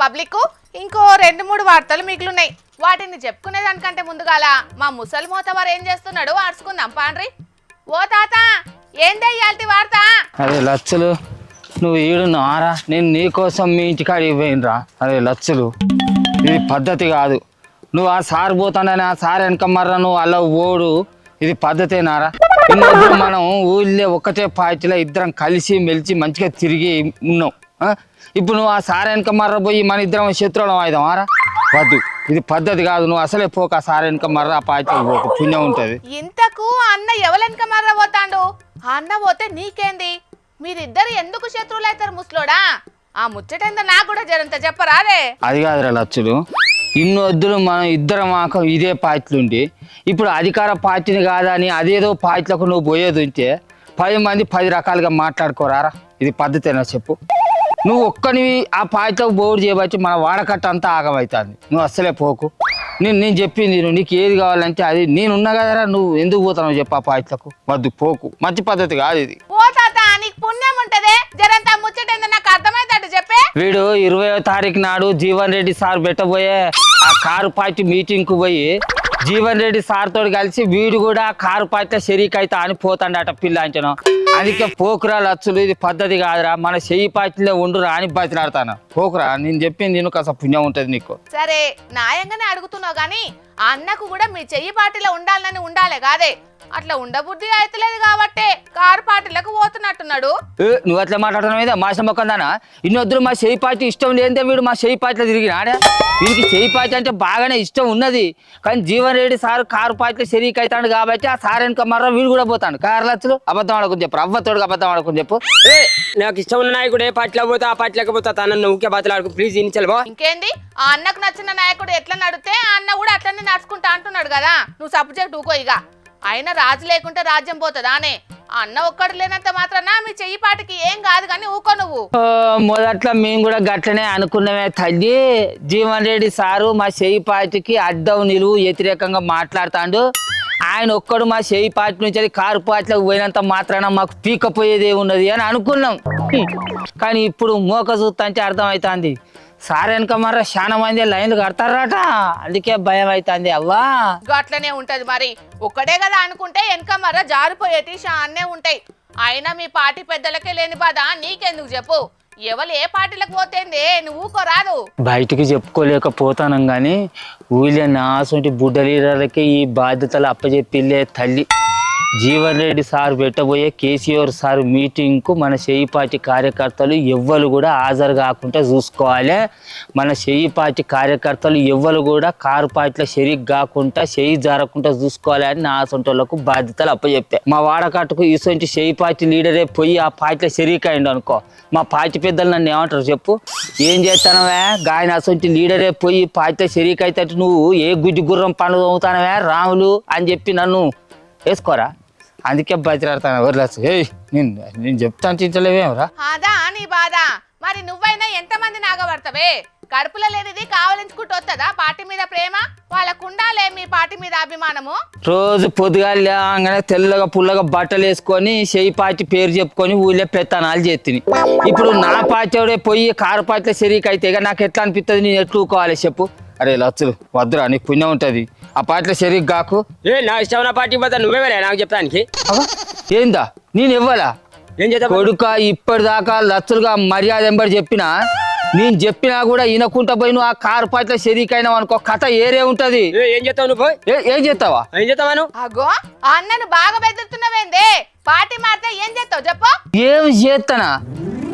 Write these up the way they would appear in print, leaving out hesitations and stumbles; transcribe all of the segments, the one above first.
Public ఇంకో 2-3 వార్తలు మిగిలినాయి. వాటిని చెప్పుకునేదానికంటే ముందుగాల మా ముసలి మోతవారు ఏం చేస్తున్నాడు ఆడుచుకుందాం పాండ్రి. ఓ తాత ఏందయ్యాల్టి వార్త? అరే లచ్చలు నువ్వు ఈడున్నారా? నేను నీకోసం మీ ఇంటికాడికి పోయినరా. అరే లచ్చలు ఇది పద్ధతి కాదు. నువ్వు ఆ సార్ పోతానని ఆ సార్ వెనక మర్రా నువ్వు అలా ఓడు, ఇది పద్ధతేనారా? ఇన్నొద్దు మనం ఊళ్ళో ఒకటే పార్టీలో ఇద్దరం కలిసి మెలిచి మంచిగా తిరిగి ఉన్నాం. ఇప్పుడు నువ్వు ఆ సార్ వెనక మర్ర పోయి మన ఇద్దరం శత్రువులం అయిదామారా? వద్దు, ఇది పద్ధతి కాదు. నువ్వు అసలే పోక ఆ సార్ వెనక మర్ర ఆ పార్టీకి పోక పుణ్యం ఉంటుంది. ఇంతకు అన్న ఎవరెనక మర్ర పోతాండు? అన్న పోతే నీకేంది? మీరిద్దరు ఎందుకు శత్రువులు అవుతారు ముసలోడా? ఆ ముచ్చటేందో నాకు కూడా జరంత చెప్పరా? అదే అది కాదురా లచ్చులు, ఇన్నొద్దులు మనం ఇద్దరం మాకు ఇదే పార్టీలు ఉండి ఇప్పుడు అధికార పార్టీని కాదని అదేదో పార్టీలకు నువ్వు పోయేది ఉంటే 10 మంది 10 రకాలుగా మాట్లాడుకోరారా? ఇది పద్ధతేనా చెప్పు? నువ్వు ఒక్కనివి ఆ పార్టీలకు బోర్డు చేయబట్టి మన వాడకట్ట అంతా ఆగమవుతుంది. నువ్వు అస్సలే పోకు. నేను చెప్పింది నీకు ఏది కావాలంటే అది నేనున్నా కదరా. నువ్వు ఎందుకు పోతావు చెప్పు ఆ పార్టీలకు? వద్దు, పోకు. మంచి పద్ధతి కాదు ఇది. నీకు పుణ్యం ఉంటదే, జరంత ముచ్చటేందో నాకు అర్థమైతాడు చెప్పే. వీడు 20వ తారీఖు నాడు జీవన్ రెడ్డి సార్ పెట్టబోయే ఆ కారు పార్టీ మీటింగ్ కు పోయి జీవన్ రెడ్డి సార్ తోడు కలిసి వీడు కూడా కారు పార్టీలో షరీక్ అవుతా అని పోతాడట పిల్ల అంచను. అందుకే పోకురా లచ్చులు, ఇది పద్ధతి కాదురా. మన చెయ్యి పార్టీలో ఉండురా అని బతిలాడతాను. పోకురా, నేను చెప్పింది నేను కాస్త పుణ్యం ఉంటుంది నీకు. సరే నాయంగానే అడుగుతున్నావు గాని ఆ అన్నకు కూడా మీ చెయ్యి పార్టీలో ఉండాలని ఉండాలే కాదే. అట్లా ఉండబుద్ధి అయితలేదు కాబట్టే కారు పార్టీలకు పోతున్నట్టున్నాడు. నువ్వు అట్లా మాట్లాడటం మీద మాసం మొక్కందానా? ఇన్నొద్దురు మా చెయ్యి పార్టీ ఇష్టం లేదే వీడు మా చెయ్యి పార్టీలో తిరిగినాడా? వీడికి చెయ్యి పార్టీ అంటే బాగానే ఇష్టం ఉన్నది. కానీ జీవన్ రెడ్డి సార్ కారు పార్టీలో షరీక్ అవుతాడు కాబట్టి ఆ సార్ వెనక మర్ర వీడు కూడా పోతాడు. కారు లచ్చలు అబద్ధం ఆడుకుని చెప్పు, అవ్వతోడుగా అబద్ధం ఆడుకుని చెప్పు. నాకు ఇష్టం ఉన్న నాయకుడు ఏ పార్టీలో పోతా ఆ పార్టీలోకి పోతా. తనను ఊకే బతలాడుకు ప్లీజ్ ఇన్నిచల్వా. ఇంకేంది, ఆ అన్నకు నచ్చిన నాయకుడు ఎట్లా నడితే ఆ అన్న కూడా అట్లనే నడుచుకుంటా అంటున్నాడు కదా. నువ్వు సబ్జెక్ట్ ఊకో ఇక. అయినా రాజు లేకుంటే రాజ్యం పోతుందా అనే? అన్న ఒక్కడు లేనంత మాత్రాన మీ చెయ్యి పాటికి ఏం కాదు కానీ ఊకో నువ్వు. మొదట్లో మేము కూడా గట్లనే అనుకున్నామే తల్లి. జీవన్ రెడ్డి సారు మా చెయ్యి పార్టీకి అడ్డం నిలువు వ్యతిరేకంగా మాట్లాడుతాడు. ఆయన ఒక్కడు మా చెయ్యి పార్టీ నుంచి కారు పార్టీలకు పోయినంత మాత్రాన మాకు పీకపోయేది ఏమున్నది అని అనుకున్నాం. కానీ ఇప్పుడు మోక చూస్తా అంటే అర్థమవుతుంది. సార్ వెనక మర్ర చాలా మంది లైన్లు కడతారట. అందుకే భయం అవుతుంది. అవ్వా అట్లనే ఉంటది మరి. ఒక్కడే కదా అనుకుంటే వెనక మర్ర జారిపోయేటి షాన్నే ఉంటాయి. అయినా మీ పార్టీ పెద్దలకే లేని బాధ నీకెందుకు చెప్పు? ఎవరు ఏ పార్టీలకు పోతేంది, నువ్వు ఊకోరాదు. బయటికి చెప్పుకోలేకపోతాను కానీ ఊళ్ళో నాసంటి బుడ్డ లీడర్లకి ఈ బాధ్యతలు అప్పచెప్పిల్లే తల్లి. జీవన్ రెడ్డి సార్ పెట్టబోయే కేసీఆర్ సార్ మీటింగ్కు మన చెయ్యి పార్టీ కార్యకర్తలు ఎవ్వరు కూడా హాజరు కాకుండా చూసుకోవాలి. మన చెయ్యి పార్టీ కార్యకర్తలు ఎవ్వరు కూడా కారు పార్టీలో షరీక్ కాకుండా చెయ్యి జారకుండా చూసుకోవాలి అని నా సొంటోళ్లకు బాధ్యతలు అప్పచెప్తే. మా వాడకట్టుకు ఇసొంటి చెయ్యి పార్టీ లీడరే పోయి ఆ పార్టీలో షరీక్ అయిండు అనుకో, మా పార్టీ పెద్దలు నన్ను ఏమంటారు చెప్పు? ఏం చేస్తానవే గాయన అసొంటి లీడరే పోయి పార్టీలో షరీక్ అయితే నువ్వు ఏ గుడ్డి గుర్రం పనులు అవుతానవే రాములు అని చెప్పి నన్ను వేసుకోరా. అందుకే బతిలాడతాను. వదిలేసు. నేను చెప్తాను చింతలేవేమరా? అదా నీ బాధ. మరి నువ్వైనా ఎంతమంది నాగబడతావే? కడుపులో లేనిది కావలించుకుంటూ వస్తుందా పార్టీ మీద ప్రేమ? వాళ్ళకుండాలే మీ పార్టీ మీద అభిమానము. రోజు పొద్దుగానే తెల్లగా పుల్లగా బట్టలు వేసుకొని చెయ్యి పార్టీ పేరు చెప్పుకొని ఊళ్ళో పెత్తనాలు చేతిని. ఇప్పుడు నా పార్టీ పోయి కారు పార్టీలో షరీక్ అయితే నాకు ఎట్లా అనిపిస్తుంది? నేను ఎట్లు ఊకోవాలి చెప్పు? అరే లచ్చులు వద్దురా, నీకు పుణ్యం ఉంటుంది. ఆ పార్టీలో షరీక్ కాకు. నా ఇష్టం పార్టీ పోతా నువ్వే నాకు చెప్తానికి. ఏందా నేను ఇవ్వాలా? ఏం చేద్దాం కొడుక ఇప్పటిదాకా లచ్చులుగా మర్యాద ఎంబడి చెప్పినా నేను చెప్పినా కూడా వినకుంటా పోయి నువ్వు ఆ కారు పార్టీలో షరీక్ అయినావు అనుకో, కథ ఏరే ఉంటది. ఏం చేస్తావు నువ్వు? ఏం చేస్తావా? ఏం చేస్తావా? అగో ఆ అన్నను బాగా బెదురుతున్నావేందే? పార్టీ మారితే ఏం చేస్తావు చెప్పు? ఏం చేస్తానా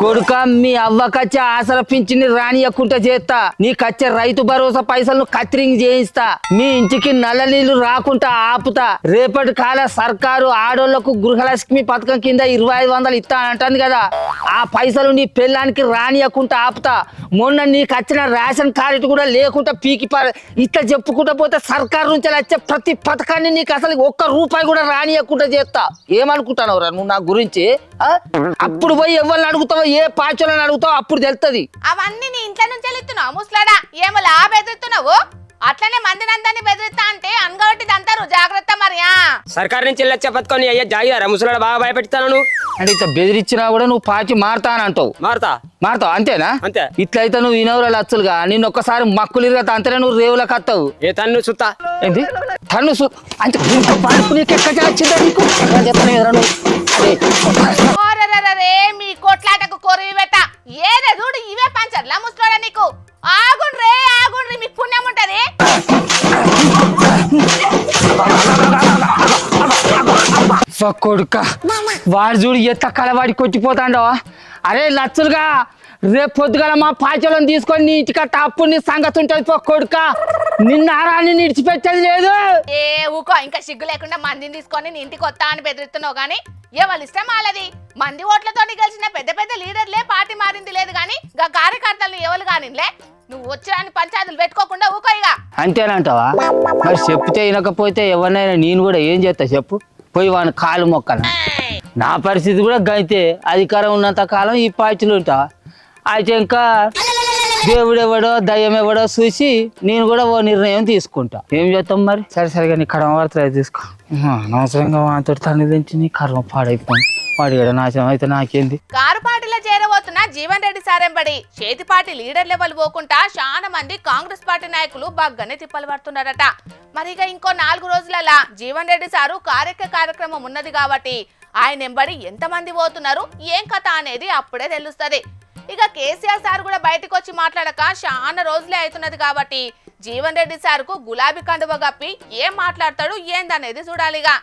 కొడుక, మీ అవ్వకచ్చే ఆశల పింఛని రానియకుంటా చేస్తా. నీకచ్చే రైతు భరోసా పైసలు కత్తిరింగ్ చేయిస్తా. మీ ఇంటికి నల్ల నీళ్లు రాకుండా ఆపుతా. రేపటి కాల సర్కారు ఆడోళ్లకు గృహలక్ష్మి పథకం కింద 2500 ఇస్తా అంటుంది కదా, ఆ పైసలు నీ పెళ్ళానికి రానియకుంటా ఆపుతా. మొన్న నీకు వచ్చిన రేషన్ కార్డు కూడా లేకుండా పీకి ఇట్లా చెప్పుకుంటా పోతే సర్కారు నుంచి వచ్చే ప్రతి పథకాన్ని నీకు అసలు ₹1 కూడా రానియకుండా చేస్తా. ఏమనుకుంటావు రా నువ్వు నా గురించి? అప్పుడు పోయి ఎవరిని అడుగుతావో, ఏ పార్టీలను అడుగుతావు, అప్పుడు తెలుస్తుంది. అవన్నీ నీ ఇంట్లో నుంచి వెళ్తున్నావు ముసలాడా. ఏమో లాభెదురుతున్నావు? అట్లనే మందిని అందరినీ బెదిరిస్తా అంటే అనగబట్టిది అంటారు జాగ్రత్త మరియా. సర్కార్ నుంచి వెళ్ళొచ్చే పథకం అయ్యా జాగిదారా ముసలాడు బాగా భయపెడతాను నువ్వు అంటే ఇట్లా బెదిరించినా కూడా నువ్వు పార్టీ మారుతానంటావు. మారుతావు అంతేనా? అంతే. ఇట్లయితే నువ్వు వినవరాలు వచ్చులుగా నిన్ను ఒక్కసారి మక్కులు ఇరగతా అంతనే నువ్వు రేవులకు వస్తావు. ఏ తన్ను సుత్తా ఏంది తన్ను అంటే ఇంత పార్పు నీకు ఎక్కడ వచ్చిందా? నీకు చెప్తాను కదరా నువ్వు. అదే ఓరరరే మీ కొట్లాటకు కొరివి పెట్ట ఏదే చూడు ఇవే పంచర్లా ముసలోడా నీకు. ఆగుండ్రి మీకు పుణ్యం ఉంటది. కొడుక వాడు చూడు ఎత్త కలవాడికి వచ్చిపోతాండవా. అరే లచ్చులుగా రేపు పొద్దుగల మా పాచలను తీసుకొని నీ ఇంటికి అప్పుడు నీ సంగతి ఉంటుంది కొడుక. నిన్న ఆరాన్ని నిడిచిపెట్టేది లేదు. ఏ ఊకో ఇంకా సిగ్గు లేకుండా మందిని తీసుకొని నీ ఇంటికి వస్తా అని బెదిరిస్తున్నావు గానీ ఎవరి ఇష్టం వాళ్ళది. మంది ఓట్లతో గెలిచిన పెద్ద పెద్ద లీడర్లే పార్టీ మారింది లేదు గాని గా కార్యకర్తలను ఎవరు కానిలే. నువ్వు వచ్చాని పంచాయతీలు పెట్టుకోకుండా ఊకో ఇక. అంతేనంటావా? మరి చెప్తే వినకపోతే ఎవరినైనా నేను కూడా ఏం చేస్తా చెప్పు? పోయి వాడిని కాలు మొక్కను. నా పరిస్థితి కూడా గైతే అధికారం ఉన్నంత కాలం ఈ పార్టీలు ఉంటా. అయితే ఇంకా దేవుడెవడో దయ్యం ఎవడో చూసి నేను కూడా ఓ నిర్ణయం తీసుకుంటా. ఏం చేస్తాం మరి? సరిగా నీ కర్మ వార్త తీసుకో. అనవసరంగా వాతో తల్లి తెంచి నీ కర్మ పాడైపోయింది. వాడి కూడా నాశనం అయితే నాకేంది? కారు పార్టీలో చేరబోతున్న జీవన్ రెడ్డి సారెంబడి చేతి పార్టీ లీడర్ లెవెల్ పోకుండా చాలా మంది కాంగ్రెస్ పార్టీ నాయకులు బాగానే తిప్పలు పడుతున్నారట. మరి ఇక ఇంకో 4 రోజులలో జీవన్ రెడ్డి సారు కార్యక్రమం ఉన్నది కాబట్టి ఆయన ఎంబడి ఎంతమంది పోతున్నారు ఏం కథ అనేది అప్పుడే తెలుస్తుంది. ఇక కేసీఆర్ సార్ కూడా బయటకు వచ్చి మాట్లాడక చాలా రోజులే అవుతున్నది కాబట్టి జీవన్ రెడ్డి సార్కు గులాబీ కండువ కప్పి ఏం మాట్లాడతాడు ఏందనేది చూడాలిగా.